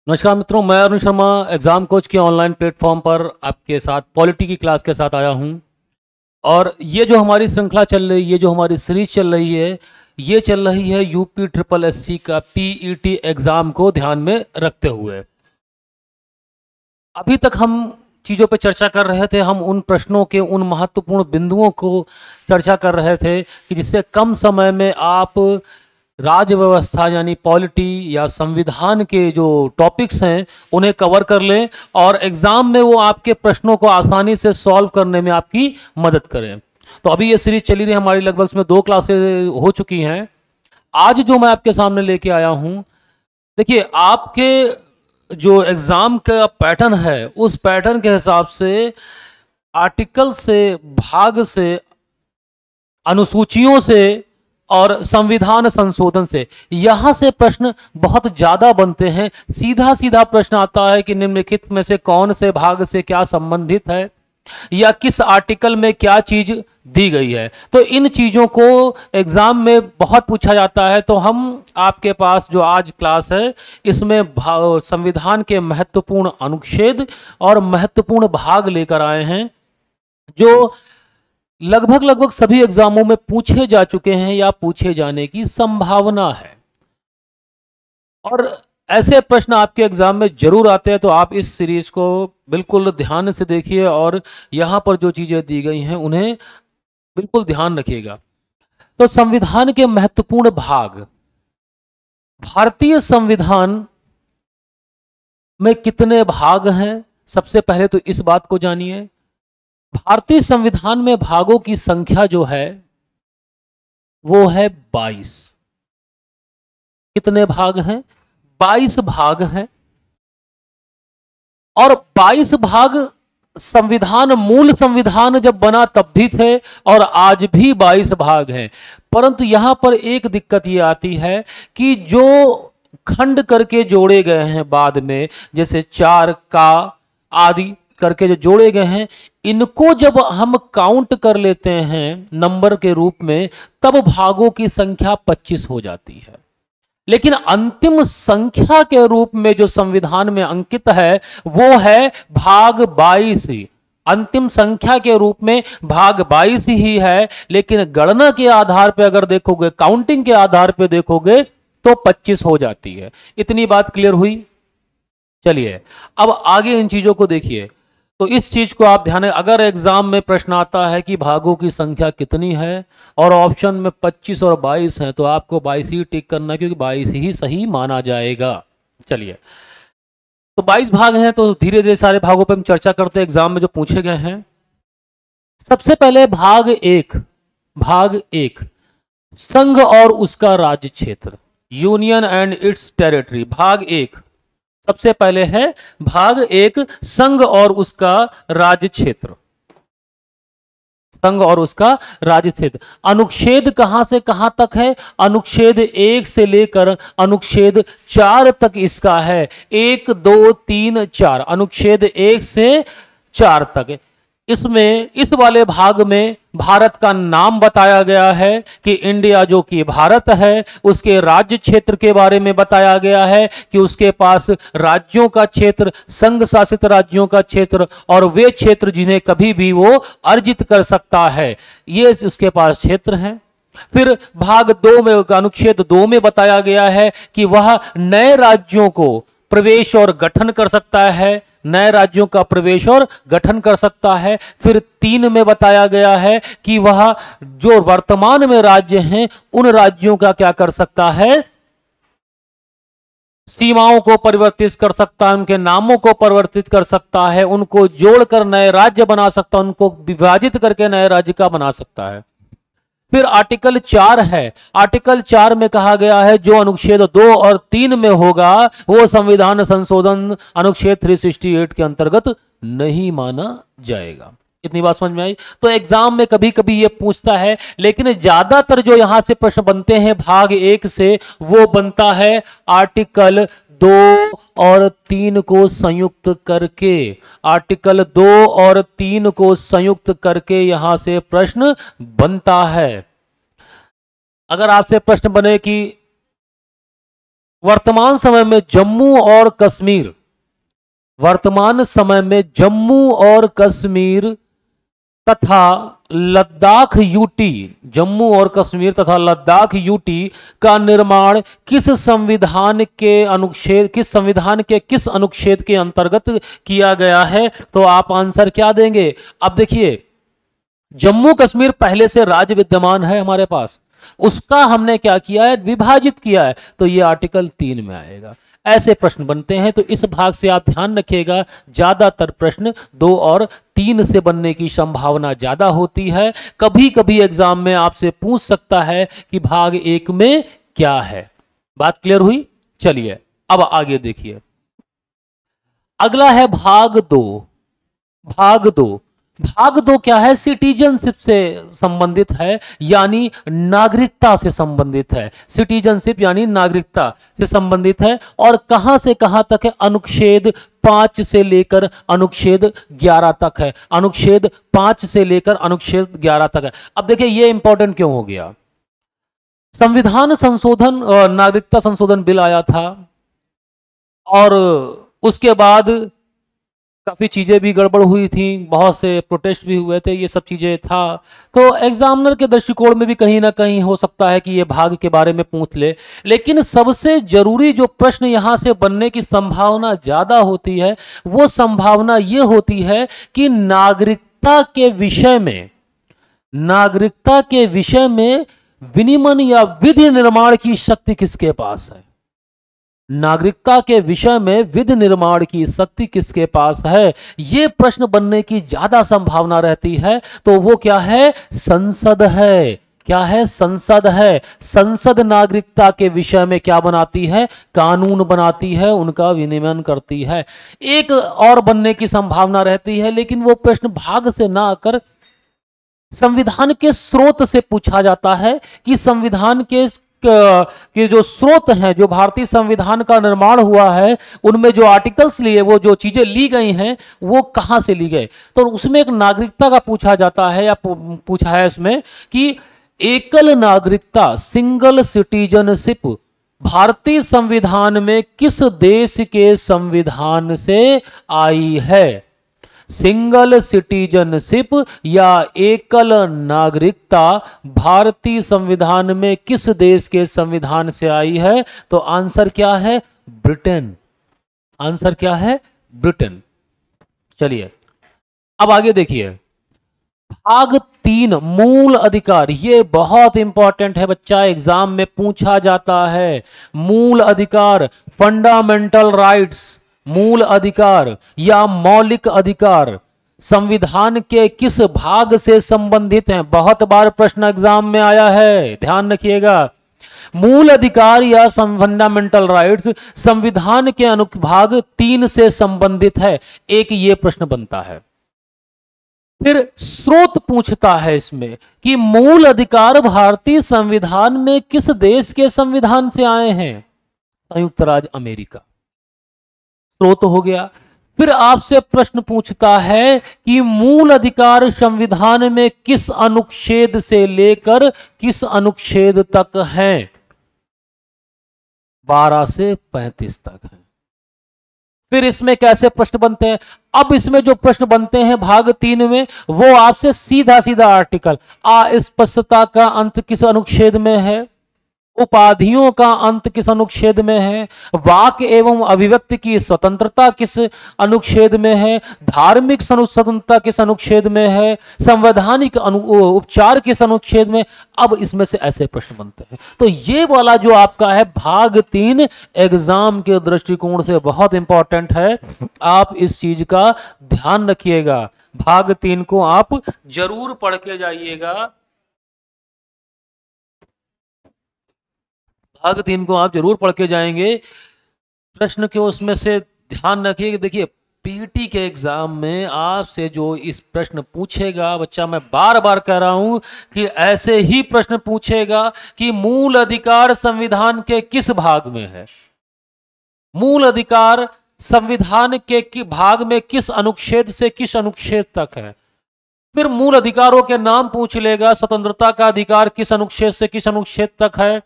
नमस्कार मित्रों, मैं अरुण शर्मा एग्ज़ाम कोच के ऑनलाइन प्लेटफॉर्म पर आपके साथ पॉलिटी की क्लास के साथ आया हूं। और ये जो हमारी श्रृंखला चल रही है, जो हमारी सीरीज चल रही है, ये चल रही है यूपी ट्रिपल एससी का पीईटी एग्ज़ाम को ध्यान में रखते हुए। अभी तक हम चीज़ों पे चर्चा कर रहे थे, हम उन प्रश्नों के उन महत्वपूर्ण बिंदुओं को चर्चा कर रहे थे कि जिससे कम समय में आप राज्य व्यवस्था यानी पॉलिटी या संविधान के जो टॉपिक्स हैं उन्हें कवर कर लें और एग्जाम में वो आपके प्रश्नों को आसानी से सॉल्व करने में आपकी मदद करें। तो अभी ये सीरीज चली रही हमारी, लगभग इसमें 2 क्लासेस हो चुकी हैं। आज जो मैं आपके सामने लेके आया हूं, देखिए आपके जो एग्जाम का पैटर्न है उस पैटर्न के हिसाब से आर्टिकल से, भाग से, अनुसूचियों से और संविधान संशोधन से यहां से प्रश्न बहुत ज्यादा बनते हैं। सीधा सीधा प्रश्न आता है कि निम्नलिखित में से कौन से भाग से क्या संबंधित है या किस आर्टिकल में क्या चीज दी गई है। तो इन चीजों को एग्जाम में बहुत पूछा जाता है। तो हम आपके पास जो आज क्लास है इसमें संविधान के महत्वपूर्ण अनुच्छेद और महत्वपूर्ण भाग लेकर आए हैं जो लगभग सभी एग्जामों में पूछे जा चुके हैं या पूछे जाने की संभावना है। और ऐसे प्रश्न आपके एग्जाम में जरूर आते हैं। तो आप इस सीरीज को बिल्कुल ध्यान से देखिए और यहां पर जो चीजें दी गई हैं उन्हें बिल्कुल ध्यान रखिएगा। तो संविधान के महत्वपूर्ण भाग, भारतीय संविधान में कितने भाग हैं, सबसे पहले तो इस बात को जानिए। भारतीय संविधान में भागों की संख्या जो है वो है 22। कितने भाग हैं? 22 भाग हैं। और 22 भाग संविधान, मूल संविधान जब बना तब भी थे और आज भी 22 भाग हैं। परंतु यहां पर एक दिक्कत ये आती है कि जो खंड करके जोड़े गए हैं बाद में, जैसे 4 का आदि करके जो जोड़े गए हैं, इनको जब हम काउंट कर लेते हैं नंबर के रूप में, तब भागों की संख्या 25 हो जाती है। लेकिन अंतिम संख्या के रूप में जो संविधान में अंकित है वो है भाग 22 ही। अंतिम संख्या के रूप में भाग 22 ही है। लेकिन गणना के आधार पर अगर देखोगे, काउंटिंग के आधार पर देखोगे तो 25 हो जाती है। इतनी बात क्लियर हुई? चलिए अब आगे इन चीजों को देखिए। तो इस चीज को आप ध्यान, अगर एग्जाम में प्रश्न आता है कि भागों की संख्या कितनी है और ऑप्शन में 25 और 22 है, तो आपको 22 ही टिक करना है क्योंकि 22 ही सही माना जाएगा। चलिए, तो 22 भाग हैं। तो धीरे धीरे सारे भागों पर हम चर्चा करते हैं एग्जाम में जो पूछे गए हैं। सबसे पहले भाग 1, भाग 1 संघ और उसका राज्य क्षेत्र, यूनियन एंड इट्स टेरिटरी। भाग 1 सबसे पहले है भाग 1, संघ और उसका राज्य क्षेत्र। संघ और उसका राज्य क्षेत्र। अनुच्छेद कहां से कहां तक है? अनुच्छेद 1 से लेकर अनुच्छेद 4 तक इसका है। 1 2 3 4, अनुच्छेद 1 से 4 तक। इसमें, इस वाले भाग में भारत का नाम बताया गया है कि इंडिया जो कि भारत है, उसके राज्य क्षेत्र के बारे में बताया गया है कि उसके पास राज्यों का क्षेत्र, संघ शासित राज्यों का क्षेत्र और वे क्षेत्र जिन्हें कभी भी वो अर्जित कर सकता है, ये उसके पास क्षेत्र हैं। फिर भाग 2 में, अनुच्छेद 2 में बताया गया है कि वह नए राज्यों को प्रवेश और गठन कर सकता है, नए राज्यों का प्रवेश और गठन कर सकता है। फिर 3 में बताया गया है कि वह जो वर्तमान में राज्य हैं उन राज्यों का क्या कर सकता है? सीमाओं को परिवर्तित कर सकता है, उनके नामों को परिवर्तित कर सकता है, उनको जोड़कर नए राज्य बना सकता है, उनको विभाजित करके नए राज्य का बना सकता है। फिर आर्टिकल 4 है। आर्टिकल 4 में कहा गया है जो अनुच्छेद 2 और 3 में होगा वो संविधान संशोधन अनुच्छेद 368 के अंतर्गत नहीं माना जाएगा। इतनी बात समझ में आई? तो एग्जाम में कभी कभी ये पूछता है, लेकिन ज्यादातर जो यहां से प्रश्न बनते हैं भाग 1 से, वो बनता है आर्टिकल 2 और 3 को संयुक्त करके। आर्टिकल 2 और 3 को संयुक्त करके यहां से प्रश्न बनता है। अगर आपसे प्रश्न बने कि वर्तमान समय में जम्मू और कश्मीर, वर्तमान समय में जम्मू और कश्मीर तथा लद्दाख यूटी, जम्मू और कश्मीर तथा लद्दाख यूटी का निर्माण किस संविधान के अनुच्छेद, किस अनुच्छेद के अंतर्गत किया गया है? तो आप आंसर क्या देंगे? अब देखिए, जम्मू कश्मीर पहले से राज्य विद्यमान है हमारे पास, उसका हमने क्या किया है? विभाजित किया है, तो ये आर्टिकल 3 में आएगा। ऐसे प्रश्न बनते हैं, तो इस भाग से आप ध्यान रखिएगा, ज्यादातर प्रश्न 2 और 3 से बनने की संभावना ज्यादा होती है। कभी कभी एग्जाम में आपसे पूछ सकता है कि भाग 1 में क्या है। बात क्लियर हुई? चलिए अब आगे देखिए, अगला है भाग 2। भाग 2, भाग 2 क्या है? सिटीजनशिप से संबंधित है, यानी नागरिकता से संबंधित है। सिटीजनशिप यानी नागरिकता से संबंधित है, और कहां से कहां तक है? अनुच्छेद 5 से लेकर अनुच्छेद 11 तक है। अनुच्छेद 5 से लेकर अनुच्छेद 11 तक है। अब देखिए ये इंपॉर्टेंट क्यों हो गया? संविधान संशोधन, नागरिकता संशोधन बिल आया था, और उसके बाद काफ़ी चीज़ें भी गड़बड़ हुई थी, बहुत से प्रोटेस्ट भी हुए थे, ये सब चीज़ें था। तो एग्जामिनर के दृष्टिकोण में भी कहीं ना कहीं हो सकता है कि ये भाग के बारे में पूछ ले। लेकिन सबसे जरूरी जो प्रश्न यहाँ से बनने की संभावना ज़्यादा होती है, वो संभावना ये होती है कि नागरिकता के विषय में, नागरिकता के विषय में विनिमन या विधि निर्माण की शक्ति किसके पास है? नागरिकता के विषय में विधि निर्माण की शक्ति किसके पास है? यह प्रश्न बनने की ज्यादा संभावना रहती है। तो वो क्या है? संसद है। क्या है? संसद है। संसद नागरिकता के विषय में क्या बनाती है? कानून बनाती है, उनका विनियमन करती है। एक और बनने की संभावना रहती है, लेकिन वो प्रश्न भाग से ना आकर संविधान के स्रोत से पूछा जाता है कि संविधान के जो स्रोत हैं, जो भारतीय संविधान का निर्माण हुआ है, उनमें जो आर्टिकल्स लिए, वो जो चीजें ली गई हैं, वो कहां से ली गई। तो उसमें एक नागरिकता का पूछा जाता है, या पूछा है इसमें कि एकल नागरिकता, सिंगल सिटीजनशिप भारतीय संविधान में किस देश के संविधान से आई है? सिंगल सिटीजनशिप या एकल नागरिकता भारतीय संविधान में किस देश के संविधान से आई है? तो आंसर क्या है? ब्रिटेन। आंसर क्या है? ब्रिटेन। चलिए अब आगे देखिए, भाग 3 मूल अधिकार। ये बहुत इंपॉर्टेंट है बच्चा, एग्जाम में पूछा जाता है। मूल अधिकार, फंडामेंटल राइट्स, मूल अधिकार या मौलिक अधिकार संविधान के किस भाग से संबंधित हैं? बहुत बार प्रश्न एग्जाम में आया है, ध्यान रखिएगा। मूल अधिकार या फंडामेंटल राइट्स संविधान के अनुभाग 3 से संबंधित है, एक ये प्रश्न बनता है। फिर स्रोत पूछता है इसमें कि मूल अधिकार भारतीय संविधान में किस देश के संविधान से आए हैं? संयुक्त राज्य अमेरिका, स्रोत हो गया। फिर आपसे प्रश्न पूछता है कि मूल अधिकार संविधान में किस अनुच्छेद से लेकर किस अनुच्छेद तक हैं? 12 से 35 तक हैं। फिर इसमें कैसे प्रश्न बनते हैं? अब इसमें जो प्रश्न बनते हैं भाग 3 में, वो आपसे सीधा सीधा आर्टिकल, अस्पष्टता का अंत किस अनुच्छेद में है? उपाधियों का अंत किस अनुच्छेद में है? वाक एवं अभिव्यक्ति की स्वतंत्रता किस अनुच्छेद में है? धार्मिक स्वतंत्रता किस अनुच्छेद में है? संवैधानिक उपचार किस अनुच्छेद में? अब इसमें से ऐसे प्रश्न बनते हैं। तो ये वाला जो आपका है भाग 3 एग्जाम के दृष्टिकोण से बहुत इंपॉर्टेंट है, आप इस चीज का ध्यान रखिएगा। भाग 3 को आप जरूर पढ़ के जाइएगा। भाग 3 को आप जरूर पढ़ के जाएंगे। प्रश्न के उसमें से ध्यान रखिए कि देखिए पीटी के एग्जाम में आपसे जो इस प्रश्न पूछेगा बच्चा, मैं बार बार कह रहा हूं कि ऐसे ही प्रश्न पूछेगा कि मूल अधिकार संविधान के किस भाग में है? मूल अधिकार संविधान के भाग में किस अनुच्छेद से किस अनुच्छेद तक है? फिर मूल अधिकारों के नाम पूछ लेगा, स्वतंत्रता का अधिकार किस अनुच्छेद से किस अनुच्छेद तक है?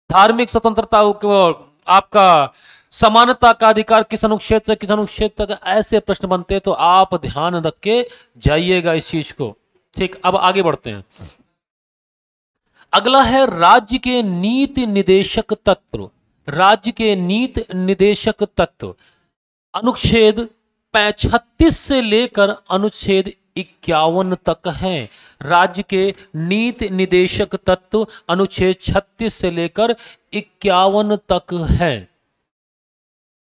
धार्मिक स्वतंत्रता को, आपका समानता का अधिकार किस अनुच्छेद से किस अनुच्छेद तक, ऐसे प्रश्न बनते हैं, तो आप ध्यान रख के जाइएगा इस चीज को। ठीक, अब आगे बढ़ते हैं। अगला है राज्य के नीति निदेशक तत्व। राज्य के नीति निदेशक तत्व अनुच्छेद 36 से लेकर अनुच्छेद 51 तक है। राज्य के नीति निदेशक तत्व अनुच्छेद 36 से लेकर 51 तक है।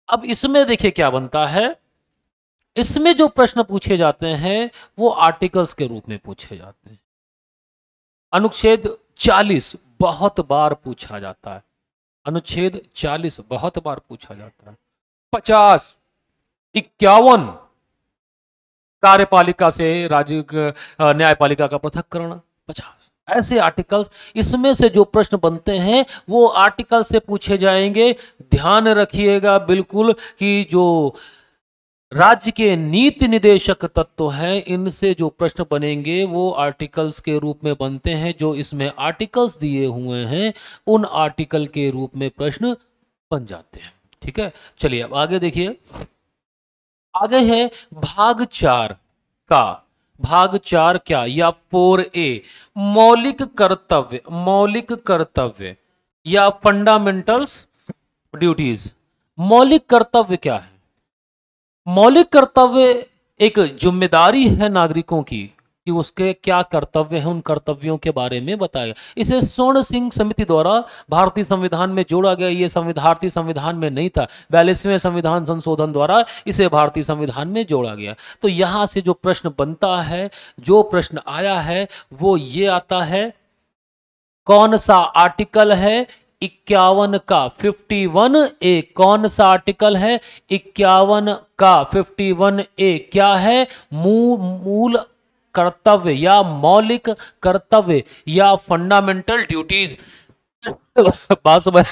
अब इसमें देखिए क्या बनता है। इसमें जो प्रश्न पूछे जाते हैं वो आर्टिकल्स के रूप में पूछे जाते हैं। अनुच्छेद 40 बहुत बार पूछा जाता है। अनुच्छेद 40 बहुत बार पूछा जाता है। 50, 51 कार्यपालिका से राज्य न्यायपालिका का पृथक्करण, 50 ऐसे आर्टिकल्स। इसमें से जो प्रश्न बनते हैं वो आर्टिकल से पूछे जाएंगे। ध्यान रखिएगा बिल्कुल कि जो राज्य के नीति निदेशक तत्व हैं, इनसे जो प्रश्न बनेंगे वो आर्टिकल्स के रूप में बनते हैं। जो इसमें आर्टिकल्स दिए हुए हैं उन आर्टिकल के रूप में प्रश्न बन जाते हैं। ठीक है, चलिए अब आगे देखिए। आगे है भाग 4 का। भाग 4 क्या, या 4A मौलिक कर्तव्य। मौलिक कर्तव्य या फंडामेंटल्स ड्यूटीज। मौलिक कर्तव्य क्या है? मौलिक कर्तव्य एक जिम्मेदारी है नागरिकों की कि उसके क्या कर्तव्य हैं, उन कर्तव्यों के बारे में बताया। इसे स्वर्ण सिंह समिति द्वारा भारतीय संविधान में जोड़ा गया। ये भारतीय संविधान में नहीं था, 42वें संविधान संशोधन द्वारा इसे भारतीय संविधान में जोड़ा गया। तो यहां से जो प्रश्न बनता है, जो प्रश्न आया है वो ये आता है, कौन सा आर्टिकल है 51 का 51A। कौन सा आर्टिकल है 51 का 51A? क्या है? मूल कर्तव्य या मौलिक कर्तव्य या फंडामेंटल ड्यूटीज। बात समझ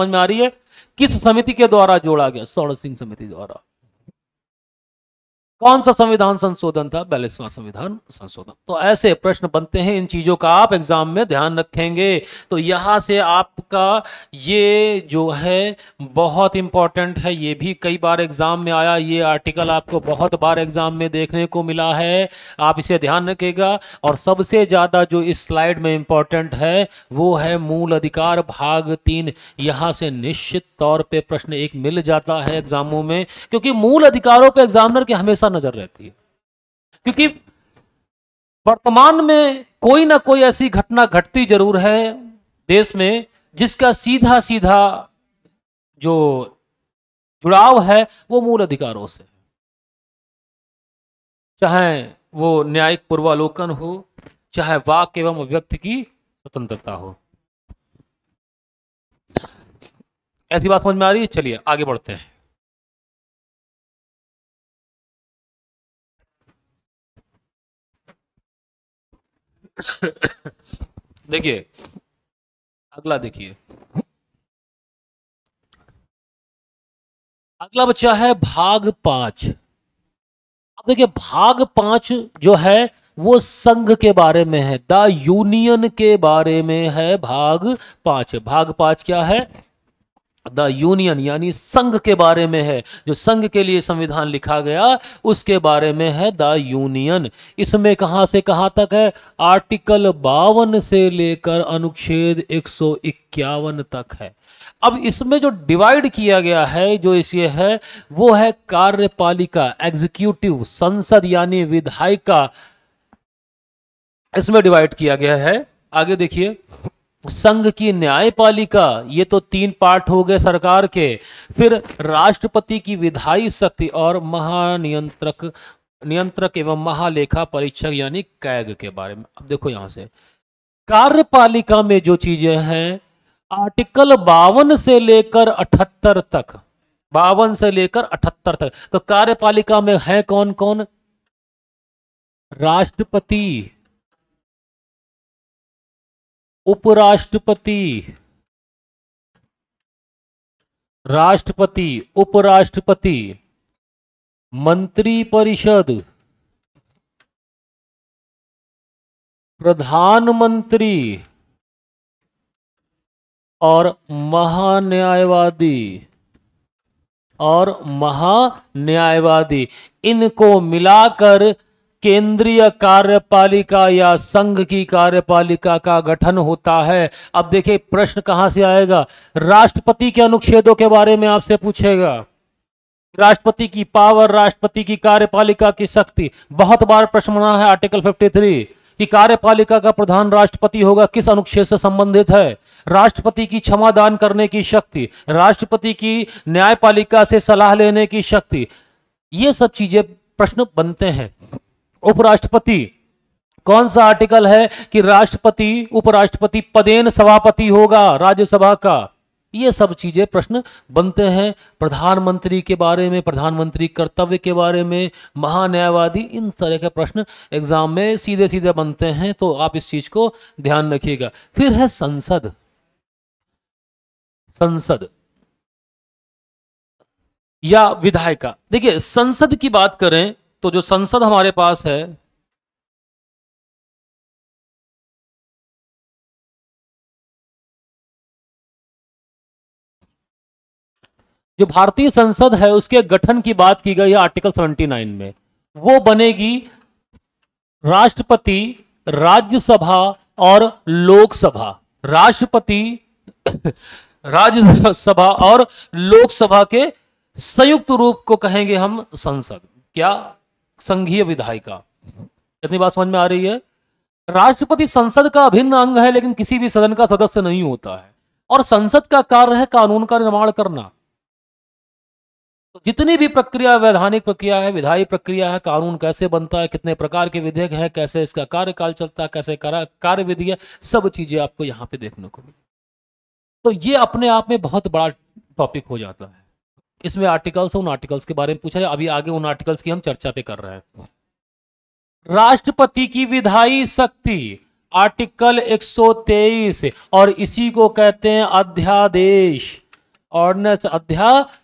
में आ रही है? किस समिति के द्वारा जोड़ा गया? स्वर्ण सिंह समिति द्वारा। कौन सा संविधान संशोधन था? 42वां संविधान संशोधन। तो ऐसे प्रश्न बनते हैं, इन चीजों का आप एग्जाम में ध्यान रखेंगे। तो यहां से आपका ये जो है बहुत इंपॉर्टेंट है, ये भी कई बार एग्जाम में आया। ये आर्टिकल आपको बहुत बार एग्जाम में देखने को मिला है, आप इसे ध्यान रखिएगा। और सबसे ज्यादा जो इस स्लाइड में इंपॉर्टेंट है वो है मूल अधिकार भाग 3। यहां से निश्चित तौर पे प्रश्न एक मिल जाता है एग्जामों में, क्योंकि मूल अधिकारों पे एग्जामिनर की हमेशा नजर रहती है। क्योंकि वर्तमान में कोई ना कोई ऐसी घटना घटती जरूर है देश में जिसका सीधा सीधा जो जुड़ाव है वो मूल अधिकारों से, चाहे वो न्यायिक पूर्वालोकन हो, चाहे वाक एवं अभिव्यक्ति की स्वतंत्रता हो। ऐसी बात समझ में आ रही है? चलिए आगे बढ़ते हैं। देखिए अगला, देखिए अगला बच्चा है भाग 5। अब देखिए भाग 5 जो है वो संघ के बारे में है, द यूनियन के बारे में है। भाग 5, भाग 5 क्या है? द यूनियन यानी संघ के बारे में है। जो संघ के लिए संविधान लिखा गया उसके बारे में है द यूनियन। इसमें कहां से कहां तक है? आर्टिकल 52 से लेकर अनुच्छेद 151 तक है। अब इसमें जो डिवाइड किया गया है, जो इसे है वो है कार्यपालिका, एग्जीक्यूटिव, संसद यानी विधायिका, इसमें डिवाइड किया गया है। आगे देखिए, संघ की न्यायपालिका, ये तो 3 पार्ट हो गए सरकार के। फिर राष्ट्रपति की विधायी शक्ति और महानियंत्रक, नियंत्रक एवं महालेखा परीक्षक यानी कैग के बारे में। अब देखो यहां से कार्यपालिका में जो चीजें हैं, आर्टिकल 52 से लेकर 78 तक, 52 से लेकर 78 तक। तो कार्यपालिका में है कौन कौन? राष्ट्रपति, उपराष्ट्रपति, राष्ट्रपति, उपराष्ट्रपति, मंत्रिपरिषद, प्रधानमंत्री, और महान्यायवादी इनको मिलाकर केंद्रीय कार्यपालिका या संघ की कार्यपालिका का गठन होता है। अब देखिए प्रश्न कहां से आएगा, राष्ट्रपति के अनुच्छेदों के बारे में आपसे पूछेगा, राष्ट्रपति की पावर, राष्ट्रपति की कार्यपालिका की शक्ति। बहुत बार प्रश्न बना है आर्टिकल 53 कि कार्यपालिका का प्रधान राष्ट्रपति होगा, किस अनुच्छेद से संबंधित है। राष्ट्रपति की क्षमा दान करने की शक्ति, राष्ट्रपति की न्यायपालिका से सलाह लेने की शक्ति, ये सब चीजें प्रश्न बनते हैं। उपराष्ट्रपति, कौन सा आर्टिकल है कि राष्ट्रपति उपराष्ट्रपति पदेन सभापति होगा राज्यसभा का, ये सब चीजें प्रश्न बनते हैं। प्रधानमंत्री के बारे में, प्रधानमंत्री कर्तव्य के बारे में, महान्यायवादी, इन तरह के प्रश्न एग्जाम में सीधे सीधे बनते हैं, तो आप इस चीज को ध्यान रखिएगा। फिर है संसद या विधायिका। देखिए संसद की बात करें तो जो संसद हमारे पास है, जो भारतीय संसद है उसके गठन की बात की गई है आर्टिकल 79 में। वो बनेगी राष्ट्रपति, राज्यसभा और लोकसभा। राष्ट्रपति राज्यसभा और लोकसभा के संयुक्त रूप को कहेंगे हम संसद। क्या? संघीय विधायिका। इतनी बात समझ में आ रही है? राष्ट्रपति संसद का अभिन्न अंग है, लेकिन किसी भी सदन का सदस्य नहीं होता है, और संसद का कार्य है कानून का निर्माण करना। तो जितनी भी प्रक्रिया, वैधानिक प्रक्रिया है, विधायी प्रक्रिया है, कानून कैसे बनता है, कितने प्रकार के विधेयक है, कैसे इसका कार्यकाल चलता है, कैसे कार्य विधि है, सब चीजें आपको यहाँ पे देखने को मिली। तो ये अपने आप में बहुत बड़ा टॉपिक हो जाता है। इसमें आर्टिकल्स, उन आर्टिकल्स के बारे में पूछा है, अभी आगे उन आर्टिकल्स की हम चर्चा पे कर रहे हैं। राष्ट्रपति की विधायी शक्ति आर्टिकल 123, और इसी को कहते हैं अध्यादेश, ऑर्डिनेंस, अध्यादेश।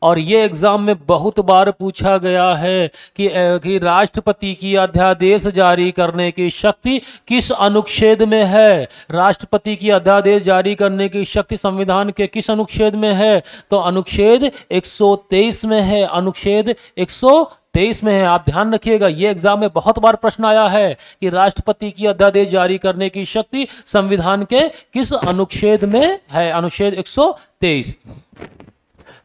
और ये एग्जाम में बहुत बार पूछा गया है कि राष्ट्रपति की अध्यादेश जारी करने की शक्ति किस अनुच्छेद में है। राष्ट्रपति की अध्यादेश जारी करने की शक्ति संविधान के किस अनुच्छेद में है? तो अनुच्छेद 123 में है, अनुच्छेद 123 में है। आप ध्यान रखिएगा, ये एग्जाम में बहुत बार प्रश्न आया है कि राष्ट्रपति की अध्यादेश जारी करने की शक्ति संविधान के किस अनुच्छेद में है? अनुच्छेद 123।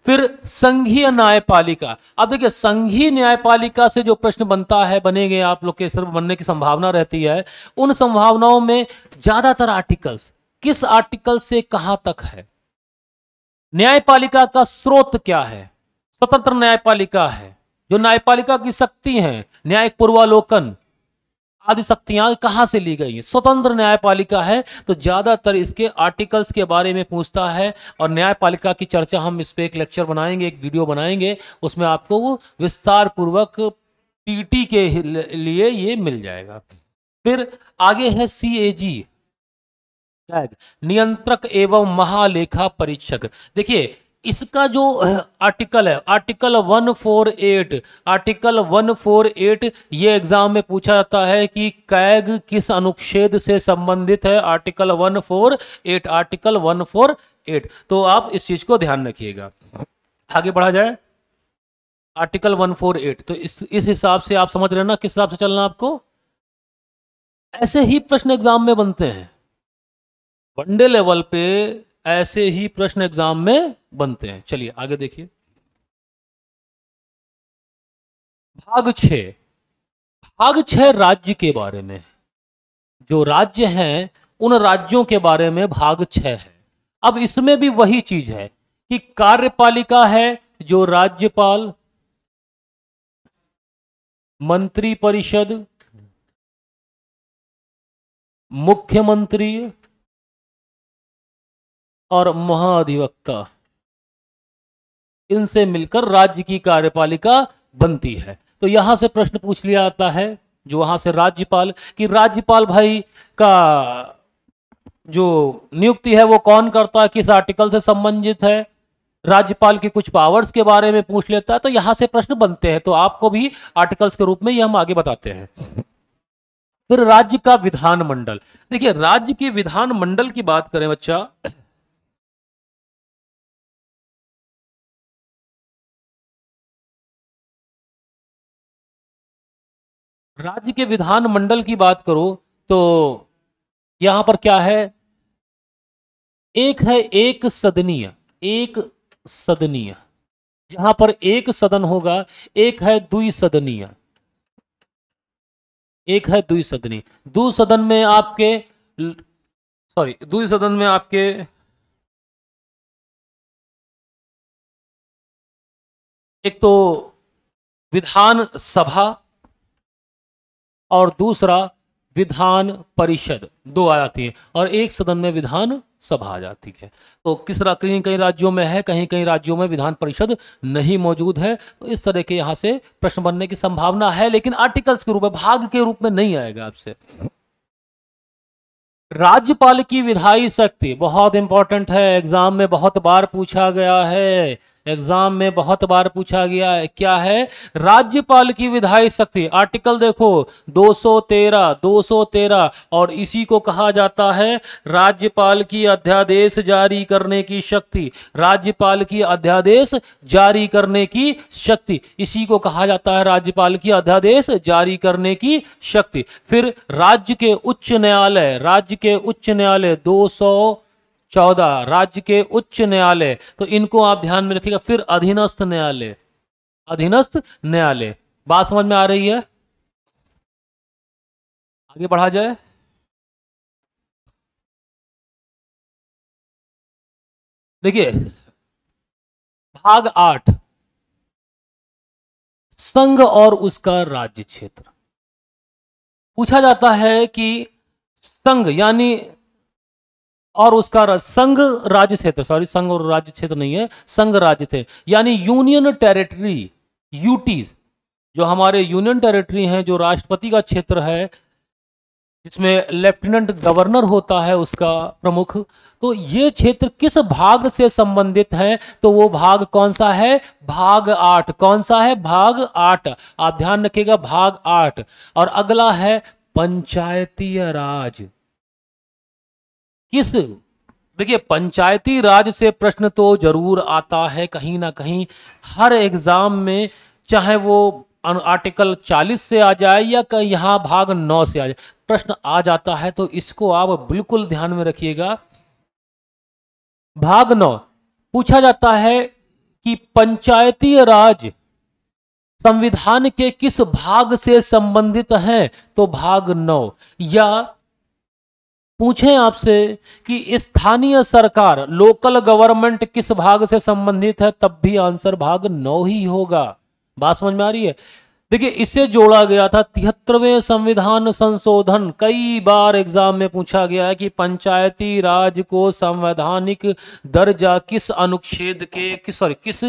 फिर संघीय न्यायपालिका। अब देखिए संघीय न्यायपालिका से जो प्रश्न बनता है, बनेंगे आप लोग के स्तर पर बनने की संभावना रहती है। उन संभावनाओं में ज्यादातर आर्टिकल्स किस आर्टिकल से कहां तक है? न्यायपालिका का स्रोत क्या है? स्वतंत्र न्यायपालिका है। जो न्यायपालिका की शक्ति है, न्यायिक पूर्वालोकन आदि शक्तियां कहां से ली गई? स्वतंत्र न्यायपालिका है। तो ज्यादातर इसके आर्टिकल्स के बारे में पूछता है, और न्यायपालिका की चर्चा हम इस पे एक लेक्चर बनाएंगे, एक वीडियो बनाएंगे, उसमें आपको वो विस्तार पूर्वक पीटी के लिए ये मिल जाएगा। फिर आगे है CAG, नियंत्रक एवं महालेखा परीक्षक। देखिए इसका जो आर्टिकल है, आर्टिकल 148, आर्टिकल 148, ये एग्जाम में पूछा जाता है कि कैग किस अनुच्छेद से संबंधित है? Article 148, article 148। तो आप इस चीज को ध्यान रखिएगा। आगे बढ़ा जाए, आर्टिकल 148। तो इस हिसाब से आप समझ रहे ना किस हिसाब से चलना आपको। ऐसे ही प्रश्न एग्जाम में बनते हैं, वनडे लेवल पे ऐसे ही प्रश्न एग्जाम में बनते हैं। चलिए आगे देखिए, भाग 6। भाग 6 राज्य के बारे में, जो राज्य हैं उन राज्यों के बारे में भाग 6 है। अब इसमें भी वही चीज है कि कार्यपालिका है जो राज्यपाल, मंत्रिपरिषद, मुख्यमंत्री और महाधिवक्ता, इनसे मिलकर राज्य की कार्यपालिका बनती है। तो यहां से प्रश्न पूछ लिया जाता है, जो वहां से राज्यपाल, कि राज्यपाल भाई का जो नियुक्ति है वो कौन करता है, किस आर्टिकल से संबंधित है, राज्यपाल की कुछ पावर्स के बारे में पूछ लेता है। तो यहां से प्रश्न बनते हैं, तो आपको भी आर्टिकल्स के रूप में ये हम आगे बताते हैं। फिर राज्य का विधानमंडल। देखिए राज्य के विधानमंडल की बात करें बच्चा, राज्य के विधान मंडल की बात करो तो यहां पर क्या है, एक है एक सदनीय, एक सदनीय, यहां पर एक सदन होगा, एक है द्विसदनीय, एक है द्विसदनीय। द्विसदन में आपके, सॉरी, द्विसदन में आपके एक तो विधान सभा और दूसरा विधान परिषद, दो आ जाती है, और एक सदन में विधान सभा आ जाती है। तो कहीं कहीं राज्यों में है, कहीं कहीं राज्यों में विधान परिषद नहीं मौजूद है। तो इस तरह के यहां से प्रश्न बनने की संभावना है, लेकिन आर्टिकल्स के रूप में, भाग के रूप में नहीं आएगा आपसे। राज्यपाल की विधायी शक्ति बहुत इंपॉर्टेंट है, एग्जाम में बहुत बार पूछा गया है, एग्जाम में बहुत बार पूछा गया है। क्या है राज्यपाल की विधायी शक्ति? आर्टिकल देखो 213, 213, और इसी को कहा जाता है राज्यपाल की अध्यादेश जारी करने की शक्ति। राज्यपाल की अध्यादेश जारी करने की शक्ति, इसी को कहा जाता है राज्यपाल की अध्यादेश जारी करने की शक्ति। फिर राज्य के उच्च न्यायालय, राज्य के उच्च न्यायालय 214, राज्य के उच्च न्यायालय, तो इनको आप ध्यान में रखिएगा। फिर अधीनस्थ न्यायालय, अधीनस्थ न्यायालय। बात समझ में आ रही है? आगे बढ़ा जाए। देखिए भाग 8, संघ और उसका राज्य क्षेत्र। पूछा जाता है कि संघ यानी और उसका संघ राज्य क्षेत्र, सॉरी संघ और राज्य क्षेत्र नहीं है, संघ राज्य थे, यानी यूनियन टेरिटरी, यूटीज, जो हमारे यूनियन टेरिटरी हैं, जो राष्ट्रपति का क्षेत्र है, जिसमें लेफ्टिनेंट गवर्नर होता है उसका प्रमुख, तो ये क्षेत्र किस भाग से संबंधित है? तो वो भाग कौन सा है? भाग 8। कौन सा है? भाग 8। आप ध्यान रखिएगा, भाग 8। और अगला है पंचायतीय राज। किस, देखिए पंचायती राज से प्रश्न तो जरूर आता है कहीं ना कहीं हर एग्जाम में, चाहे वो आर्टिकल 40 से आ जाए या कहीं यहां भाग 9 से आ जाए, प्रश्न आ जाता है। तो इसको आप बिल्कुल ध्यान में रखिएगा। भाग 9 पूछा जाता है कि पंचायतीय राज संविधान के किस भाग से संबंधित है? तो भाग 9। या पूछें आपसे कि स्थानीय सरकार, लोकल गवर्नमेंट किस भाग से संबंधित है, तब भी आंसर भाग 9 ही होगा। बात समझ में आ रही है? देखिए इससे जोड़ा गया था 73वें संविधान संशोधन। कई बार एग्जाम में पूछा गया है कि पंचायती राज को संवैधानिक दर्जा किस अनुच्छेद के, किस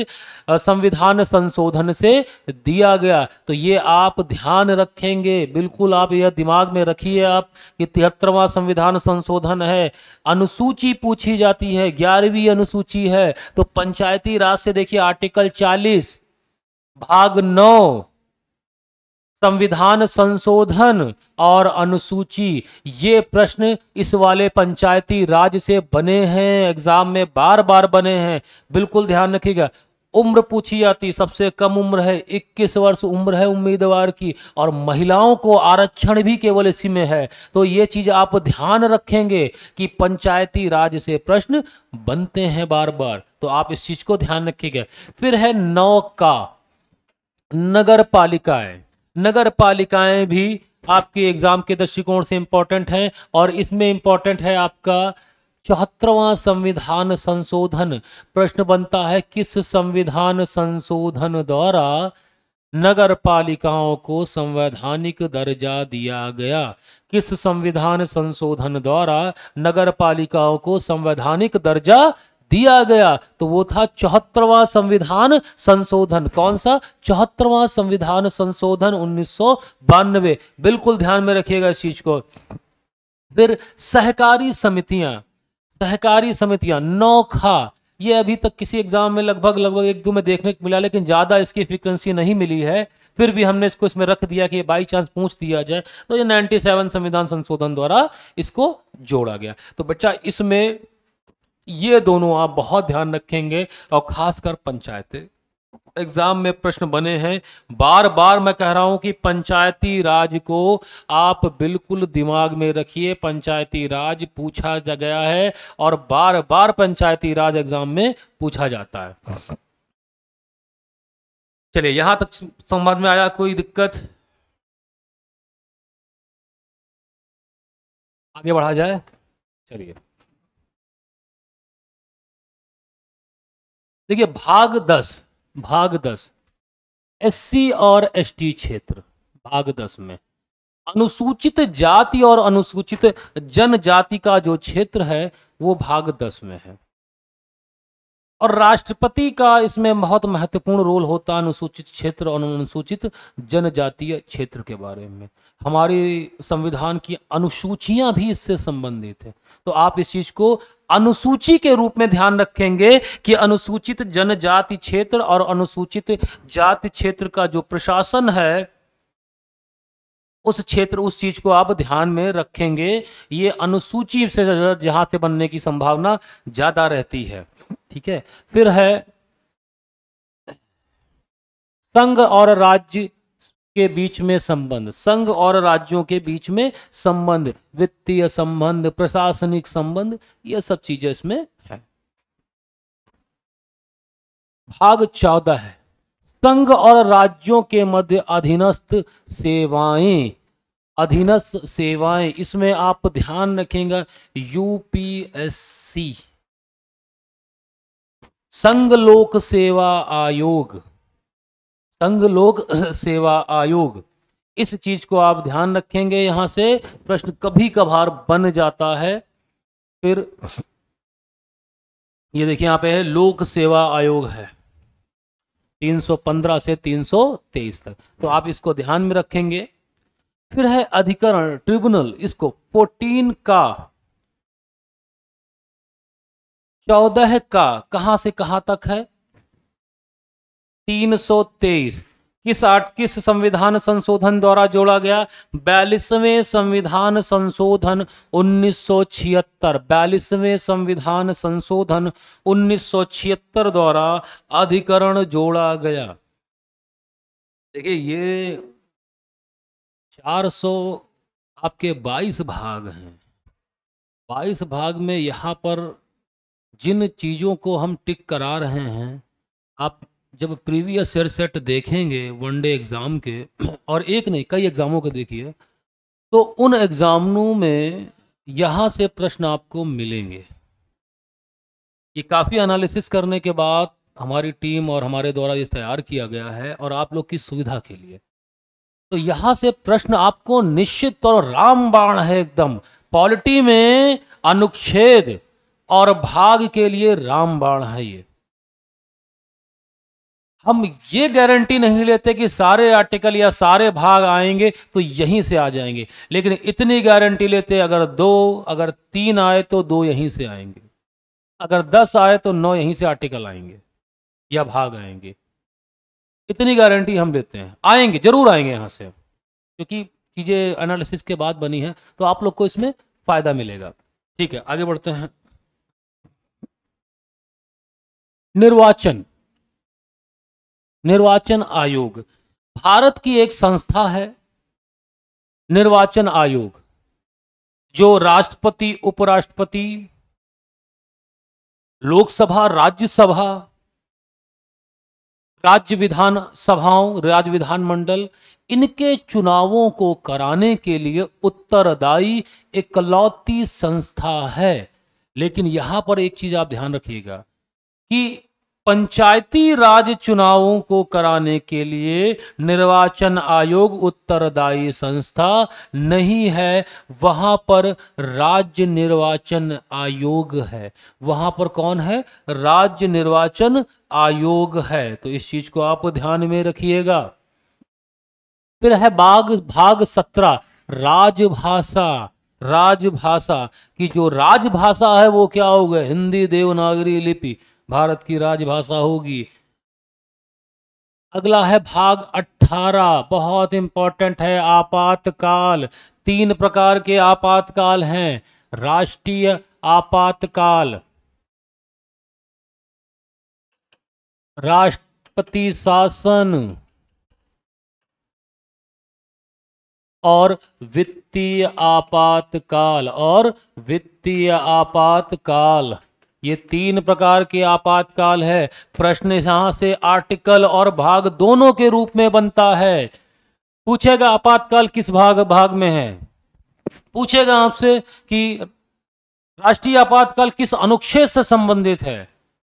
संविधान संशोधन से दिया गया। तो ये आप ध्यान रखेंगे, बिल्कुल आप यह दिमाग में रखिए आप कि 73वां संविधान संशोधन है। अनुसूची पूछी जाती है, 11वीं अनुसूची है, तो पंचायती राज से देखिए आर्टिकल 40 भाग 9 संविधान संशोधन और अनुसूची, ये प्रश्न इस वाले पंचायती राज से बने हैं, एग्जाम में बार बार बने हैं, बिल्कुल ध्यान रखिएगा। उम्र पूछी जाती, सबसे कम उम्र है 21 वर्ष उम्र है उम्मीदवार की, और महिलाओं को आरक्षण भी केवल इसी में है। तो ये चीज आप ध्यान रखेंगे कि पंचायती राज से प्रश्न बनते हैं बार बार, तो आप इस चीज को ध्यान रखिएगा। फिर है 9 का नगर पालिकाएं। नगर पालिकाएं भी आपके एग्जाम के दृष्टिकोण से इंपॉर्टेंट हैं, और इसमें इंपॉर्टेंट है आपका 74वां संविधान संशोधन। प्रश्न बनता है किस संविधान संशोधन द्वारा नगर पालिकाओं को संवैधानिक दर्जा दिया गया? किस संविधान संशोधन द्वारा नगर पालिकाओं को संवैधानिक दर्जा दिया गया? तो वो था 74वां संविधान संशोधन। कौन सा? 74वां संविधान संशोधन 1992। बिल्कुल ध्यान में रखिएगा इस चीज को। फिर सहकारी समितियां, सहकारी समितियां 9 खा, ये अभी तक किसी एग्जाम में लगभग एक दो में देखने को मिला, लेकिन ज्यादा इसकी फ्रीक्वेंसी नहीं मिली है, फिर भी हमने इसको इसमें रख दिया कि बाई चांस पूछ दिया जाए। तो ये 97 संविधान संशोधन द्वारा इसको जोड़ा गया। तो बच्चा इसमें ये दोनों आप बहुत ध्यान रखेंगे, और खासकर पंचायतें, एग्जाम में प्रश्न बने हैं। बार बार मैं कह रहा हूं कि पंचायती राज को आप बिल्कुल दिमाग में रखिए। पंचायती राज पूछा जा गया है और बार बार पंचायती राज एग्जाम में पूछा जाता है। चलिए, यहां तक समझ में आया? कोई दिक्कत? आगे बढ़ा जाए। चलिए, देखिए भाग 10 एससी और एसटी क्षेत्र। भाग 10 में अनुसूचित जाति और अनुसूचित जनजाति का जो क्षेत्र है वो भाग 10 में है। और राष्ट्रपति का इसमें बहुत महत्वपूर्ण रोल होता है अनुसूचित क्षेत्र और अनुसूचित जनजातीय क्षेत्र के बारे में। हमारी संविधान की अनुसूचियां भी इससे संबंधित है। तो आप इस चीज को अनुसूची के रूप में ध्यान रखेंगे कि अनुसूचित जनजाति क्षेत्र और अनुसूचित जाति क्षेत्र का जो प्रशासन है उस क्षेत्र, उस चीज को आप ध्यान में रखेंगे। ये अनुसूची से जहां से बनने की संभावना ज्यादा रहती है। ठीक है, फिर है संघ और राज्य के बीच में संबंध। संघ और राज्यों के बीच में संबंध, वित्तीय संबंध, प्रशासनिक संबंध, ये सब चीजें इसमें है। भाग 14 है संघ और राज्यों के मध्य अधीनस्थ सेवाएं। अधीनस्थ सेवाएं, इसमें आप ध्यान रखेंगे यूपीएससी, संघ लोक सेवा आयोग, संघ लोक सेवा आयोग, इस चीज को आप ध्यान रखेंगे। यहां से प्रश्न कभी कभार बन जाता है। फिर ये देखिए यहां पे है लोक सेवा आयोग है 315 से 323 तक, तो आप इसको ध्यान में रखेंगे। फिर है अधिकरण ट्रिब्यूनल, इसको 14 का 14 का कहां से कहां तक है 323। किस संविधान संशोधन द्वारा जोड़ा गया? 42वें संविधान संशोधन 1976। 42वें संविधान संशोधन 1976 द्वारा अधिकरण जोड़ा गया। देखिए ये 400 आपके 22 भाग हैं। 22 भाग में यहाँ पर जिन चीज़ों को हम टिक करा रहे हैं, आप जब प्रीवियस ईयर सेट देखेंगे वनडे एग्ज़ाम के, और एक नहीं कई एग्ज़ामों के देखिए, तो उन एग्ज़ामों में यहाँ से प्रश्न आपको मिलेंगे। ये काफ़ी एनालिसिस करने के बाद हमारी टीम और हमारे द्वारा ये तैयार किया गया है और आप लोग की सुविधा के लिए। तो यहाँ से प्रश्न आपको निश्चित और रामबाण है एकदम। पॉलिटी में अनुच्छेद और भाग के लिए रामबाण है ये। हम ये गारंटी नहीं लेते कि सारे आर्टिकल या सारे भाग आएंगे तो यहीं से आ जाएंगे, लेकिन इतनी गारंटी लेते अगर 2, अगर 3 आए तो 2 यहीं से आएंगे, अगर 10 आए तो 9 यहीं से आर्टिकल आएंगे या भाग आएंगे। इतनी गारंटी हम लेते हैं, आएंगे, जरूर आएंगे यहाँ से, क्योंकि चीज़ें एनालिसिस के बाद बनी है, तो आप लोग को इसमें फायदा मिलेगा। ठीक है, आगे बढ़ते हैं। निर्वाचन आयोग भारत की एक संस्था है। निर्वाचन आयोग जो राष्ट्रपति, उपराष्ट्रपति, लोकसभा, राज्यसभा, राज्य विधान सभाओं, राज्य विधान मंडल, इनके चुनावों को कराने के लिए उत्तरदायी इकलौती संस्था है। लेकिन यहां पर एक चीज आप ध्यान रखिएगा कि पंचायती राज चुनावों को कराने के लिए निर्वाचन आयोग उत्तरदायी संस्था नहीं है, वहां पर राज्य निर्वाचन आयोग है। वहां पर कौन है? राज्य निर्वाचन आयोग है। तो इस चीज को आप ध्यान में रखिएगा। फिर है भाग 17 राजभाषा। राजभाषा की जो राजभाषा है वो क्या होगा? हिंदी देवनागरी लिपि भारत की राजभाषा होगी। अगला है भाग 18, बहुत इंपॉर्टेंट है, आपातकाल। 3 प्रकार के आपातकाल हैं। राष्ट्रीय आपातकाल, राष्ट्रपति शासन और वित्तीय आपातकाल, और वित्तीय आपातकाल, ये 3 प्रकार के आपातकाल है। प्रश्न यहां से आर्टिकल और भाग दोनों के रूप में बनता है। पूछेगा आपातकाल किस भाग में है, पूछेगा आपसे कि राष्ट्रीय आपातकाल किस अनुच्छेद से संबंधित है,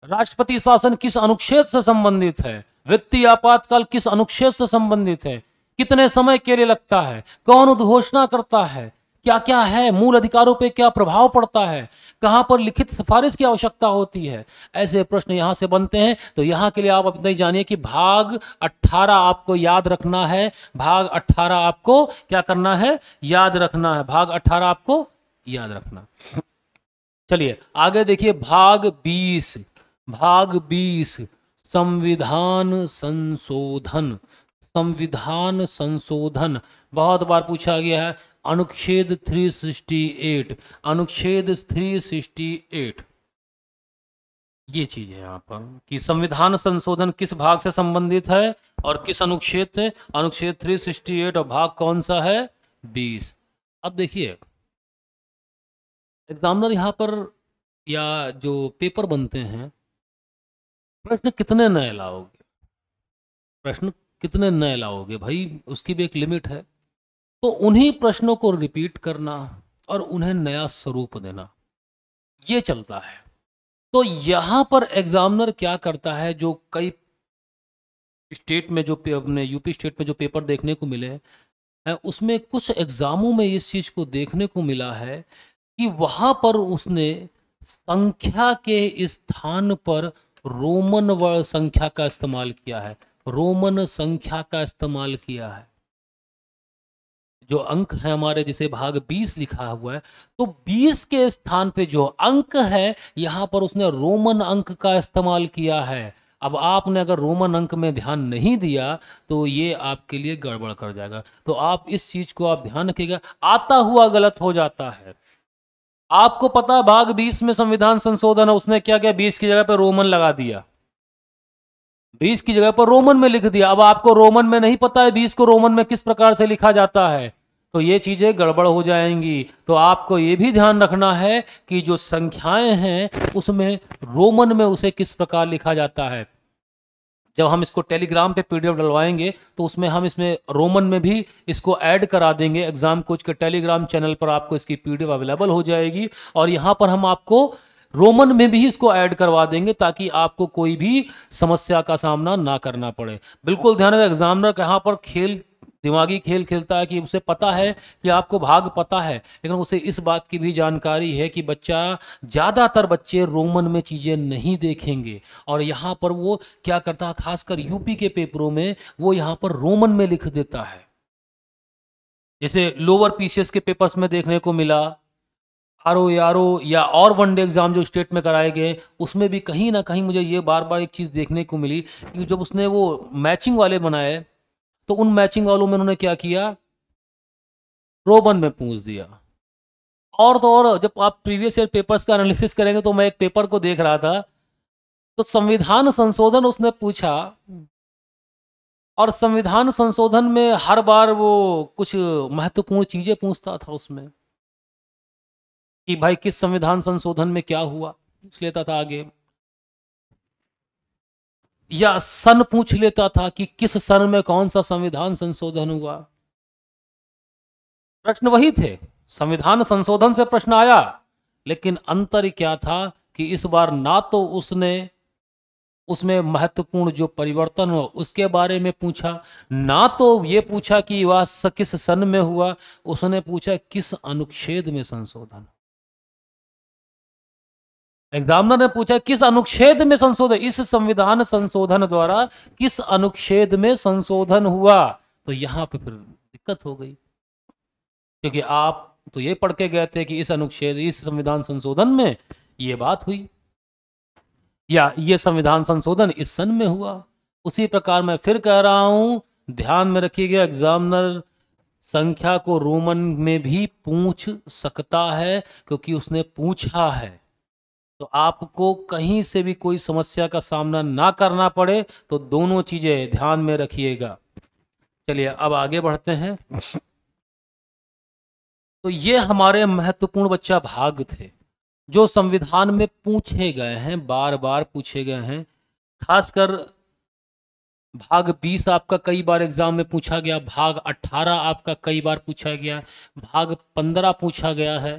राष्ट्रपति शासन किस अनुच्छेद से संबंधित है, वित्तीय आपातकाल किस अनुच्छेद से संबंधित है, कितने समय के लिए लगता है, कौन उद्घोषणा करता है, क्या क्या है, मूल अधिकारों पे क्या प्रभाव पड़ता है, कहां पर लिखित सिफारिश की आवश्यकता होती है। ऐसे प्रश्न यहां से बनते हैं। तो यहां के लिए आप इतना ही जानिए कि भाग 18 आपको याद रखना है। भाग 18 आपको क्या करना है, याद रखना है। भाग 18 आपको याद रखना। चलिए आगे देखिए, भाग 20। भाग 20 संविधान संशोधन। संविधान संशोधन बहुत बार पूछा गया है। अनुच्छेद 368, अनुच्छेद 368 ये चीज है यहाँ पर कि संविधान संशोधन किस भाग से संबंधित है और किस अनुच्छेद से। अनुच्छेद 368 और भाग कौन सा है, 20। अब देखिए एग्जामिनर यहाँ पर या जो पेपर बनते हैं, प्रश्न कितने नए लाओगे, प्रश्न कितने नए लाओगे भाई, उसकी भी एक लिमिट है। तो उन्हीं प्रश्नों को रिपीट करना और उन्हें नया स्वरूप देना, ये चलता है। तो यहां पर एग्जामिनर क्या करता है, जो कई स्टेट में, जो अपने यूपी स्टेट में जो पेपर देखने को मिले हैं, उसमें कुछ एग्जामों में इस चीज को देखने को मिला है कि वहां पर उसने संख्या के स्थान पर रोमन वर्ड संख्या का इस्तेमाल किया है, रोमन संख्या का इस्तेमाल किया है। जो अंक है हमारे, जिसे भाग 20 लिखा हुआ है, तो 20 के स्थान पे जो अंक है यहां पर उसने रोमन अंक का इस्तेमाल किया है। अब आपने अगर रोमन अंक में ध्यान नहीं दिया तो ये आपके लिए गड़बड़ कर जाएगा। तो आप इस चीज को आप ध्यान रखिएगा, आता हुआ गलत हो जाता है। आपको पता है भाग 20 में संविधान संशोधन है, उसने क्या किया, 20 की जगह पर रोमन लगा दिया, 20 की जगह पर रोमन में लिख दिया। अब आपको रोमन में नहीं पता है 20 को रोमन में किस प्रकार से लिखा जाता है, तो ये चीजें गड़बड़ हो जाएंगी। तो आपको ये भी ध्यान रखना है कि जो संख्याएं हैं उसमें रोमन में उसे किस प्रकार लिखा जाता है। जब हम इसको टेलीग्राम पे पीडीएफ डलवाएंगे तो उसमें हम इसमें रोमन में भी इसको ऐड करा देंगे। एग्जाम कोच के टेलीग्राम चैनल पर आपको इसकी पीडीएफ अवेलेबल हो जाएगी और यहाँ पर हम आपको रोमन में भी इसको ऐड करवा देंगे ताकि आपको कोई भी समस्या का सामना ना करना पड़े। बिल्कुल ध्यान रखें, एग्जामिनर यहाँ पर दिमागी खेल खेलता है कि उसे पता है कि आपको भाग पता है, लेकिन उसे इस बात की भी जानकारी है कि ज़्यादातर बच्चे रोमन में चीज़ें नहीं देखेंगे। और यहाँ पर वो क्या करता है, खासकर यूपी के पेपरों में वो यहाँ पर रोमन में लिख देता है। जैसे लोअर पीसीएस के पेपर्स में देखने को मिला, आरओ या और वनडे एग्जाम जो स्टेट में कराए गए, उसमें भी कहीं ना कहीं मुझे ये बार बार एक चीज़ देखने को मिली कि जब उसने वो मैचिंग वाले बनाए तो उन मैचिंग वालों में उन्होंने क्या किया, रोमन में पूछ दिया। और तो और जब आप प्रीवियस ईयर पेपर्स का एनालिसिस करेंगे, तो मैं एक पेपर को देख रहा था, तो संविधान संशोधन उसने पूछा और संविधान संशोधन में हर बार वो कुछ महत्वपूर्ण चीजें पूछता था उसमें कि भाई किस संविधान संशोधन में क्या हुआ, पूछ लेता था आगे, या सन पूछ लेता था कि किस सन में कौन सा संविधान संशोधन हुआ। प्रश्न वही थे, संविधान संशोधन से प्रश्न आया, लेकिन अंतर क्या था कि इस बार ना तो उसने उसमें महत्वपूर्ण जो परिवर्तन हुआ उसके बारे में पूछा, ना तो ये पूछा कि वह किस सन में हुआ, उसने पूछा किस अनुच्छेद में संशोधन। एग्जामिनर ने पूछा किस अनुच्छेद में संशोधन, इस संविधान संशोधन द्वारा किस अनुच्छेद में संशोधन हुआ। तो यहां पे फिर दिक्कत हो गई, क्योंकि आप तो ये पढ़ के गए थे कि इस अनुच्छेद, इस संविधान संशोधन में ये बात हुई या ये संविधान संशोधन इस सन में हुआ। उसी प्रकार मैं फिर कह रहा हूं, ध्यान में रखिएगा, एग्जामिनर संख्या को रोमन में भी पूछ सकता है क्योंकि उसने पूछा है। तो आपको कहीं से भी कोई समस्या का सामना ना करना पड़े, तो दोनों चीजें ध्यान में रखिएगा। चलिए अब आगे बढ़ते हैं। तो ये हमारे महत्वपूर्ण बच्चा भाग थे जो संविधान में पूछे गए हैं, बार बार पूछे गए हैं। खासकर भाग 20 आपका कई बार एग्जाम में पूछा गया, भाग 18 आपका कई बार पूछा गया, भाग 15 पूछा गया है।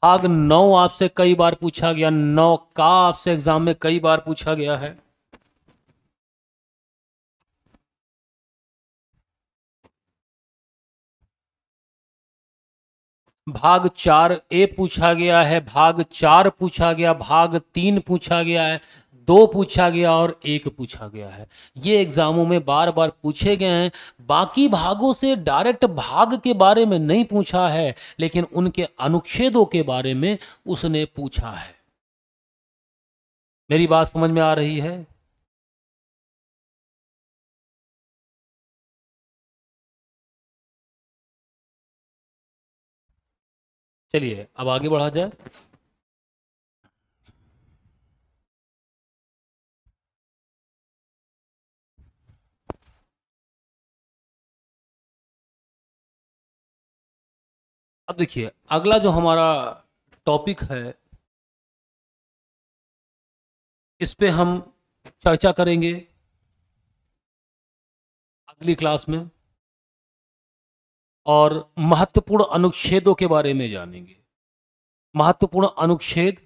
भाग 9 आपसे कई बार पूछा गया, 9 का आपसे एग्जाम में कई बार पूछा गया है। भाग 4 ए पूछा गया है, भाग 4 पूछा गया, भाग 3 पूछा गया है, 2 पूछा गया और 1 पूछा गया है। ये एग्जामों में बार बार पूछे गए हैं। बाकी भागों से डायरेक्ट भाग के बारे में नहीं पूछा है, लेकिन उनके अनुच्छेदों के बारे में उसने पूछा है। मेरी बात समझ में आ रही है? चलिए अब आगे बढ़ा जाए। अब देखिए अगला जो हमारा टॉपिक है, इस पे हम चर्चा करेंगे अगली क्लास में, और महत्वपूर्ण अनुच्छेदों के बारे में जानेंगे। महत्वपूर्ण अनुच्छेद,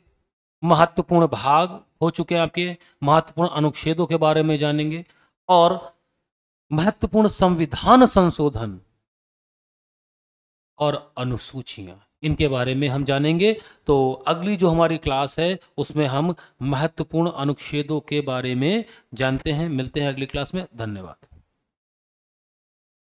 महत्वपूर्ण भाग हो चुके हैं आपके, महत्वपूर्ण अनुच्छेदों के बारे में जानेंगे, और महत्वपूर्ण संविधान संशोधन और अनुसूचियां, इनके बारे में हम जानेंगे। तो अगली जो हमारी क्लास है उसमें हम महत्वपूर्ण अनुच्छेदों के बारे में जानते हैं। मिलते हैं अगली क्लास में। धन्यवाद।